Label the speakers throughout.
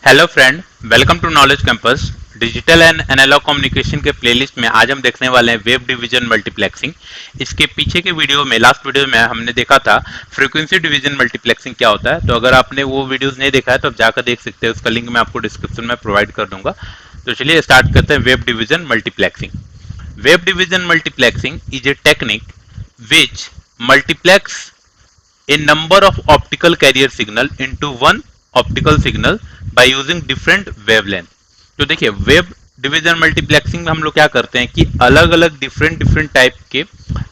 Speaker 1: Hello friend, welcome to knowledge campus. Digital and analogue communication के playlist में आज हम देखने वाले हैं वेब डिवीजन मल्टीप्लेक्सिंग। इसके पीछे के वीडियो में, लास्ट वीडियो में हमने देखा था फ्रीक्वेंसी डिवीजन मल्टीप्लेक्सिंग क्या होता है। तो अगर आपने वो वीडियोस नहीं देखा है तो आप जाकर देख सकते हैं, उसका लिंक मैं आपको डिस्क्रिप्शन में प्रोवाइड कर दूंगा। तो चलिए स्टार्ट करते हैं wave division multiplexing. Web division multiplexing is a technique which multiplex a number of optical carrier signal into one optical signal by using different wavelength। तो देखिए, वेब डिवीजन मल्टीप्लेक्सिंग में हम लोग क्या करते हैं कि अलग अलग डिफरेंट टाइप के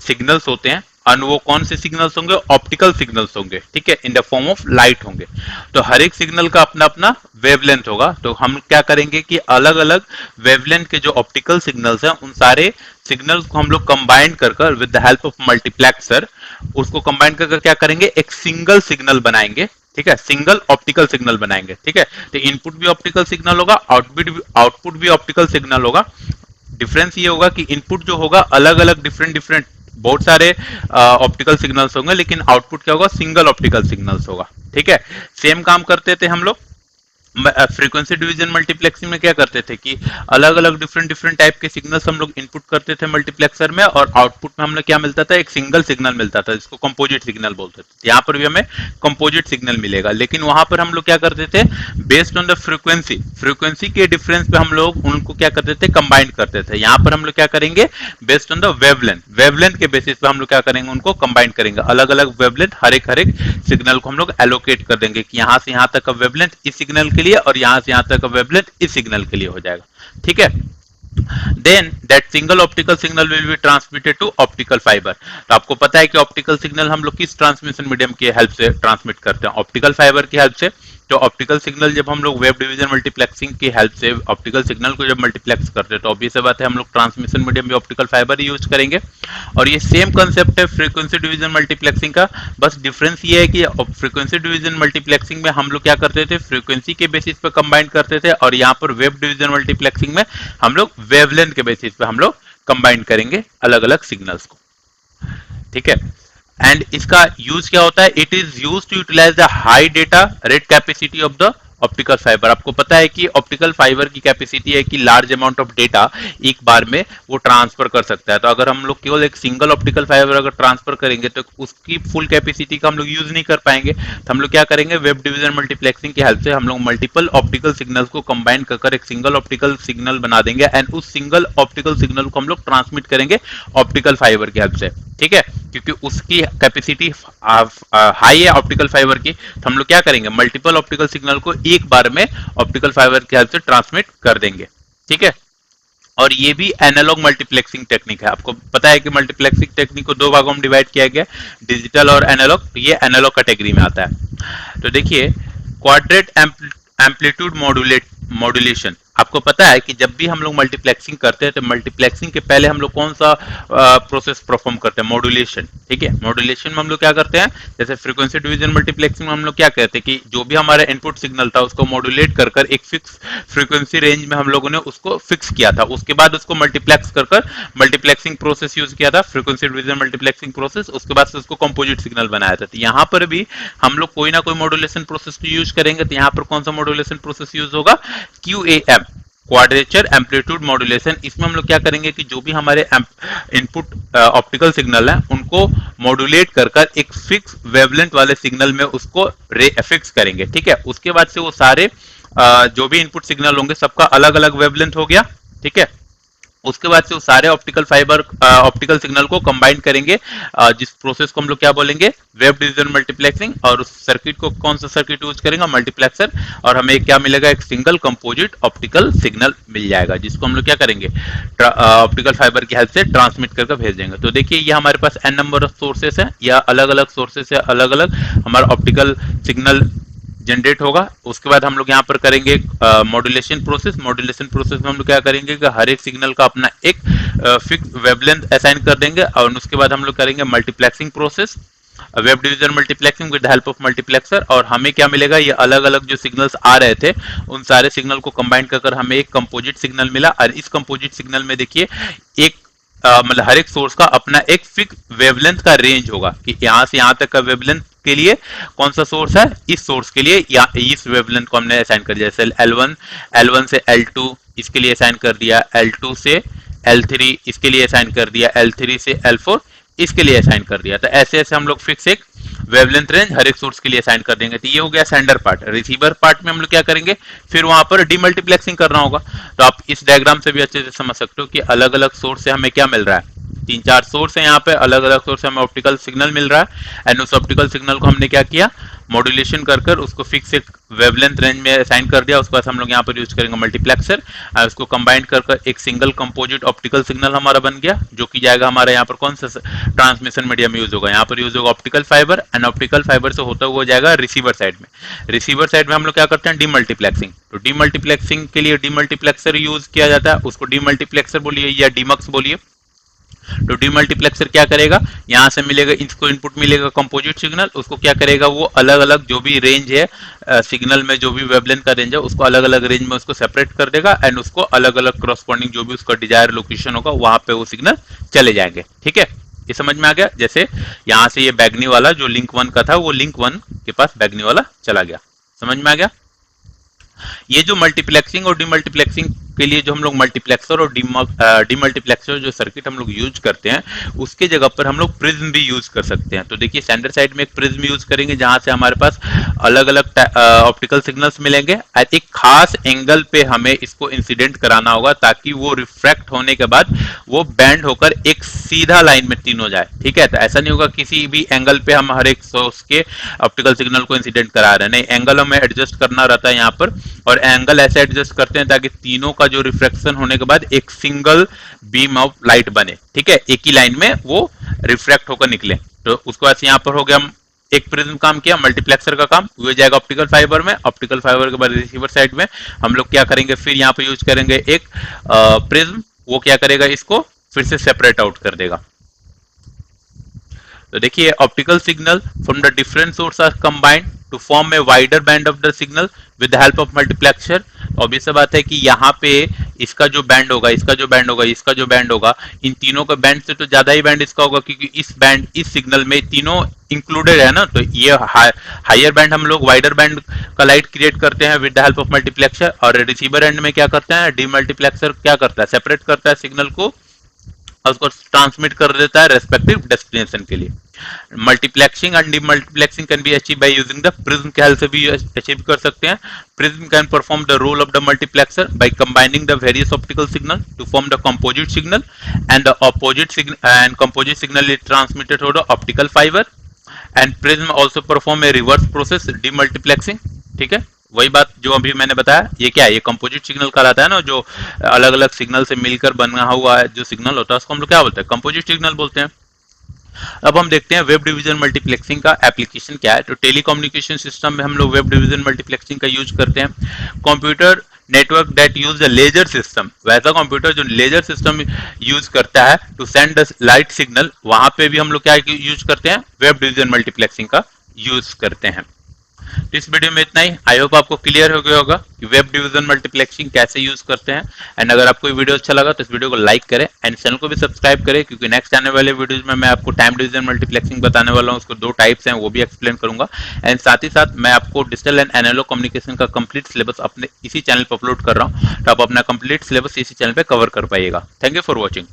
Speaker 1: सिग्नल्स होते हैं, और वो कौन से सिग्नल्स होंगे? ऑप्टिकल सिग्नल्स होंगे, ठीक है, in the form of light होंगे। तो हर एक सिग्नल का अपना अपना वेवलेंथ होगा। तो हम क्या करेंगे कि अलग अलग वेवलेंथ के जो ऑप्टिकल सिग्नल्स हैं उन सारे सिग्नल्स को हम लोग कंबाइन कर with the help of multiplexer, उसको कंबाइन कर क्या करेंगे, एक सिंगल सिग्नल बनाएंगे। ठीक है, सिंगल ऑप्टिकल सिग्नल बनाएंगे। ठीक है, तो इनपुट भी ऑप्टिकल सिग्नल होगा, आउटपुट भी ऑप्टिकल सिग्नल होगा। डिफरेंस ये होगा कि इनपुट जो होगा अलग अलग डिफरेंट बहुत सारे ऑप्टिकल सिग्नल्स होंगे, लेकिन आउटपुट क्या होगा? सिंगल ऑप्टिकल सिग्नल्स होगा। ठीक है, सेम काम करते थे हम लोग फ्रीक्वेंसी डिवीजन मल्टीप्लेक्सिंग में। क्या करते थे कि अलग अलग डिफरेंट टाइप के सिग्नल्स हम लोग इनपुट करते थे मल्टीप्लेक्सर में, और आउटपुट में हम लोग क्या मिलता था? एक सिंगल सिग्नल मिलता था, जिसको कंपोजिट सिग्नल बोलते थे। यहाँ पर भी हमें कंपोजिट सिग्नल मिलेगा, लेकिन वहां पर हम लोग क्या करते थे? बेस्ड ऑन द फ्रीक्वेंसी के डिफरेंस पे हम लोग उनको क्या करते थे? कंबाइन करते थे। यहाँ पर हम लोग क्या करेंगे? बेस्ड ऑन द वेवलेंथ के बेसिस पे हम लोग क्या करेंगे? उनको कंबाइन करेंगे। अलग अलग वेवलेंथ हर एक सिग्नल को हम लोग एलोकेट कर देंगे कि यहाँ से यहाँ तक का वेवलेंथ इस सिग्नल के लिए, और यहां से यहां तक का वेवलेंथ इस सिग्नल के लिए हो जाएगा। ठीक है, then that single optical signal will be transmitted to optical fiber। तो आपको पता है कि ऑप्टिकल सिग्नल हम लोग किस ट्रांसमिशन मीडियम की हेल्प से ट्रांसमिट करते हैं? ऑप्टिकल फाइबर की हेल्प से। तो ऑप्टिकल सिग्नल जब हम लोग वेब डिवीजन मल्टीप्लेक्सिंग की हेल्प से ऑप्टिकल सिग्नल को जब मल्टीप्लेक्स करते हैं, तो ऑब्वियस बात है हम लोग ट्रांसमिशन मीडियम भी ऑप्टिकल फाइबर ही यूज करेंगे। और ये सेम कंसेप्ट है फ्रीक्वेंसी डिवीजन मल्टीप्लेक्सिंग का। बस डिफरेंस ये है कि फ्रीक्वेंसी डिवीजन मल्टीप्लेक्सिंग में हम लोग क्या करते थे? फ्रीक्वेंसी के बेसिस पे कंबाइन करते थे, और यहाँ पर वेब डिवीजन मल्टीप्लेक्सिंग में हम लोग वेवलेंथ के बेसिस पे हम लोग कंबाइन करेंगे अलग अलग सिग्नल्स को। ठीक है, एंड इसका यूज क्या होता है? It is use to utilise the high data rate capacity of the optical fibre. आपको पता है कि ऑप्टिकल फाइबर की कैपेसिटी है कि लार्ज अमाउंट ऑफ डेटा एक बार में वो ट्रांसफर कर सकता है। तो अगर हम लोग केवल एक सिंगल ऑप्टिकल फाइबर अगर ट्रांसफर करेंगे तो उसकी फुल कैपेसिटी का हम लोग यूज नहीं कर पाएंगे। तो हम लोग क्या करेंगे? वेब डिवीजन मल्टीप्लेक्सिंग की हेल्प से हम लोग मल्टीपल ऑप्टिकल सिग्नल्स को कंबाइन कर एक सिंगल ऑप्टिकल सिग्नल बना देंगे, एंड उस सिंगल ऑप्टिकल सिग्नल को हम लोग ट्रांसमिट करेंगे ऑप्टिकल फाइबर की हेल्प से। ठीक है, क्योंकि उसकी कैपेसिटी हाई है ऑप्टिकल फाइबर की, तो हम लोग क्या करेंगे? मल्टीपल ऑप्टिकल सिग्नल को एक बार में ऑप्टिकल फाइबर की हेल्प से ट्रांसमिट कर देंगे। ठीक है, और ये भी एनालॉग मल्टीप्लेक्सिंग टेक्निक है। आपको पता है कि मल्टीप्लेक्सिंग टेक्निक को दो भागों में डिवाइड किया गया, डिजिटल और एनालॉग। तो ये एनालॉग कैटेगरी में आता है। तो देखिए, क्वाड्रेट एम्पलीट्यूड मॉड्यूलेशन। आपको पता है कि जब भी हम लोग मल्टीप्लेक्सिंग करते हैं तो मल्टीप्लेक्सिंग के पहले हम लोग कौन सा प्रोसेस परफॉर्म करते हैं? मॉड्यूलेशन। ठीक है, मॉड्यूलेशन में हम लोग क्या करते हैं? जैसे फ्रीक्वेंसी डिवीजन मल्टीप्लेक्सिंग में हम लोग क्या कहते हैं कि जो भी हमारा इनपुट सिग्नल था उसको मॉड्यूलेट कर एक फिक्स फ्रीक्वेंसी रेंज में हम लोगों ने उसको फिक्स किया था। उसके बाद उसको मल्टीप्लेक्स कर मल्टीप्लेक्सिंग प्रोसेस यूज किया था, फ्रीक्वेंसी डिवीजन मल्टीप्लेक्सिंग प्रोसेस। उसके बाद से उसको कंपोजिट सिग्नल बनाया था। तो यहाँ पर भी हम लोग कोई ना कोई मॉड्यूलेशन प्रोसेस यूज करेंगे। तो यहाँ पर कौन सा मॉड्यूलेशन प्रोसेस यूज होगा? QAM, quadrature amplitude modulation. इसमें हम लोग क्या करेंगे कि जो भी हमारे इनपुट ऑप्टिकल सिग्नल है उनको मॉड्यूलेट कर एक फिक्स वेवलेंथ वाले सिग्नल में उसको फिक्स करेंगे। ठीक है, उसके बाद से वो सारे जो भी इनपुट सिग्नल होंगे सबका अलग अलग वेवलेंथ हो गया। ठीक है, उसके बाद से वो सारे ऑप्टिकल सिग्नल को कंबाइन करेंगे, जिस प्रोसेस को हम लोग क्या बोलेंगे? Web division multiplexing. और उस सर्किट को कौन सा सर्किट यूज करेंगे? मल्टीप्लेक्सर। और हमें क्या मिलेगा? एक सिंगल कंपोजिट ऑप्टिकल सिग्नल मिल जाएगा, जिसको हम लोग क्या करेंगे? ऑप्टिकल फाइबर की हेल्प से ट्रांसमिट करके भेज देंगे। तो देखिए, ये हमारे पास n नंबर ऑफ सोर्सेस है, या अलग अलग सोर्सेस से अलग अलग हमारा ऑप्टिकल सिग्नल जनरेट होगा। उसके बाद हम लोग यहाँ पर करेंगे मॉड्यूलेशन प्रोसेस में हम लोग क्या करेंगे कि हर एक सिग्नल का अपना एक फिक्स वेवलेंथ असाइन कर देंगे, और उसके बाद हम लोग करेंगे multiplexing process, web division multiplexing with help of multiplexer. और हमें क्या मिलेगा? ये अलग अलग जो सिग्नल्स आ रहे थे उन सारे सिग्नल को कंबाइन कर हमें एक कंपोजिट सिग्नल मिला। और इस कंपोजिट सिग्नल में देखिए, एक मतलब हर एक सोर्स का अपना एक फिक्स वेवलेंथ का रेंज होगा कि यहाँ से यहाँ तक का वेवलेंथ के लिए कौन सा सोर्स है, इस सोर्स के लिए या इस वेवलेंथ को हमने असाइन कर दिया। जैसे L1 से L2 इसके लिए असाइन कर दिया, L2 से L3 इसके लिए असाइन कर दिया, L3 से L4 इसके लिए असाइन कर दिया। तो ऐसे ऐसे हम लोग फिक्स एक वेवलेंथ रेंज हर एक सोर्स के लिए असाइन कर देंगे। तो ये हो गया सेंडर पार्ट। रिसीवर पार्ट में हम लोग क्या करेंगे, फिर वहां पर डीमल्टीप्लेक्सिंग करना होगा। तो आप इस डायग्राम से भी अच्छे से समझ सकते हो कि अलग अलग सोर्स से हमें क्या मिल रहा है, 3-4 सोर्स है यहाँ पे, अलग अलग सोर्स से हमें ऑप्टिकल सिग्नल मिल रहा है। एंड उस ऑप्टिकल सिग्नल को हमने क्या किया, मॉड्यूलेशन कर कर उसको फिक्स एक वेवलेंथ रेंज में असाइन कर दिया। उसके बाद हम लोग यहाँ पर यूज करेंगे मल्टीप्लेक्सर, उसको कंबाइन कर कर एक सिंगल कंपोजिट ऑप्टिकल सिग्नल हमारा बन गया, जो कि जाएगा हमारा यहाँ पर कौन सा ट्रांसमिशन मीडियम में यूज होगा, यहाँ पर यूज होगा optical fibre. And optical fibre से होता हुआ जाएगा रिसीवर साइड में। रिसीवर साइड में हम लोग क्या करते हैं, डीमल्टीप्लेक्सिंग। तो डीमल्टीप्लेक्सिंग के लिए डीमल्टीप्लेक्सर यूज किया जाता है, उसको डीमल्टीप्लेक्सर बोलिए या डीमक्स बोलिए। तो डीमल्टीप्लेक्सर क्या करेगा, यहां से मिलेगा, इसको इनपुट मिलेगा कंपोजिट सिग्नल, उसको क्या करेगा, वो अलग अलग जो भी रेंज है सिग्नल में, जो भी वेवलेंथ का रेंज है उसको अलग अलग रेंज में उसको सेपरेट कर देगा। एंड उसको अलग अलग करस्पॉन्डिंग जो भी उसका डिजायर लोकेशन होगा वहां पे वो सिग्नल चले जाएंगे। ठीक है, ये समझ में आ गया। जैसे यहां से ये बैगनी वाला जो लिंक 1 का था वो लिंक 1 के पास बैगनी वाला चला गया। समझ में आ गया। ये जो मल्टीप्लेक्सिंग और डीमल्टीप्लेक्सिंग के लिए जो हम लोग मल्टीप्लेक्सर और डीमल्टीप्लेक्सर जो सर्किट हम लोग यूज करते हैं, उसके जगह पर हम लोग प्रिज्म भी यूज कर सकते हैं। तो देखिए स्टैंडर्ड साइड में एक प्रिज्म यूज करेंगे जहां से हमारे पास अलग अलग ऑप्टिकल सिग्नल्स मिलेंगे। एक खास एंगल पे हमें इसको इंसिडेंट कराना होगा ताकि वो रिफ्रैक्ट होने के बाद वो बैंड होकर एक सीधा लाइन में तीन हो जाए। ठीक है, तो ऐसा नहीं होगा किसी भी एंगल पे हम हर एक सोर्स के ऑप्टिकल सिग्नल को इंसिडेंट करा रहे हैं, नहीं, एंगल हमें एडजस्ट करना रहता है यहाँ पर। और एंगल ऐसे एडजस्ट करते हैं ताकि तीनों का जो रिफ्रैक्शन होने के बाद एक सिंगल बीम ऑफ लाइट बने। ठीक है, एक ही लाइन में वो रिफ्रैक्ट होकर निकले। तो उसके बाद यहाँ पर हो गया, एक प्रिज्म काम किया, मल्टीप्लेक्सर का काम वो जाएगा ऑप्टिकल फाइबर में। ऑप्टिकल फाइबर के बाद रिसीवर साइड में हम लोग क्या करेंगे, फिर यहाँ पे यूज करेंगे एक प्रिज्म, वो क्या करेगा, इसको फिर से सेपरेट आउट कर देगा। तो देखिए optical signal from the different source are combined to form a wider band of the signal with the help of multiplexer. Obvious बात है कि यहाँ पे इसका जो बैंड होगा, इसका जो बैंड होगा, इसका जो बैंड होगा, इन तीनों का बैंड से तो ज्यादा ही बैंड इसका होगा, क्योंकि इस बैंड, इस सिग्नल में तीनों इंक्लूडेड है ना। तो ये हायर बैंड हम लोग वाइडर बैंड का लाइट क्रिएट करते हैं with the help of multiplexer. और रिसीवर एंड में क्या करते हैं, डीमल्टीप्लेक्सर क्या करता है, सेपरेट करता है सिग्नल को और उसको ट्रांसमिट कर देता है रेस्पेक्टिव डेस्टिनेशन के लिए। Multiplexing and demultiplexing can be achieve by using the prism के हेल्प से भी अचीव कर सकते हैं। Prism can perform the role of the multiplexer by combining the various optical signal to form the composite signal and the opposite signal and composite signal is transmitted through the optical fibre and prism also perform a reverse process demultiplexing. ठीक है, वही बात जो अभी मैंने बताया, ये क्या है, ये कंपोजिट सिग्नल कहलाता है ना, जो अलग अलग सिग्नल से मिलकर बना हुआ है जो सिग्नल होता है उसको हम लोग क्या बोलते हैं, कंपोजिट सिग्नल बोलते हैं। अब हम देखते हैं वेब डिवीजन मल्टीप्लेक्सिंग का एप्लीकेशन क्या है। तो टेलीकम्युनिकेशन सिस्टम में हम लोग वेब डिवीजन मल्टीप्लेक्सिंग का यूज करते हैं। Computer network that use the laser system, वैसा कंप्यूटर जो लेजर सिस्टम यूज करता है to send the light signal, वहां पे भी हम लोग क्या यूज करते हैं, वेब डिवीजन मल्टीप्लेक्सिंग का यूज करते हैं। तो इस वीडियो में इतना ही। आई होप आपको क्लियर हो गया होगा कि वेब डिवीजन मल्टीप्लेक्सिंग कैसे यूज करते हैं। एंड अगर आपको ये वीडियो अच्छा लगा तो इस वीडियो को लाइक करें एंड चैनल को भी सब्सक्राइब करें, क्योंकि नेक्स्ट आने वाले वीडियोज में मैं आपको टाइम डिवीजन मल्टीप्लेक्सिंग बताने वाला हूँ। उसको 2 टाइप्स हैं, वो भी एक्सप्लेन करूंगा। एंड साथ ही साथ मैं आपको डिजिटल एंड एनालॉग कम्युनिकेशन का कंप्लीट सिलेबस अपने इसी चैनल पर अपलोड कर रहा हूँ, तो आप अपना कंप्लीट सिलेबस इसी चैनल पर कवर कर पाइएगा। Thank you for watching.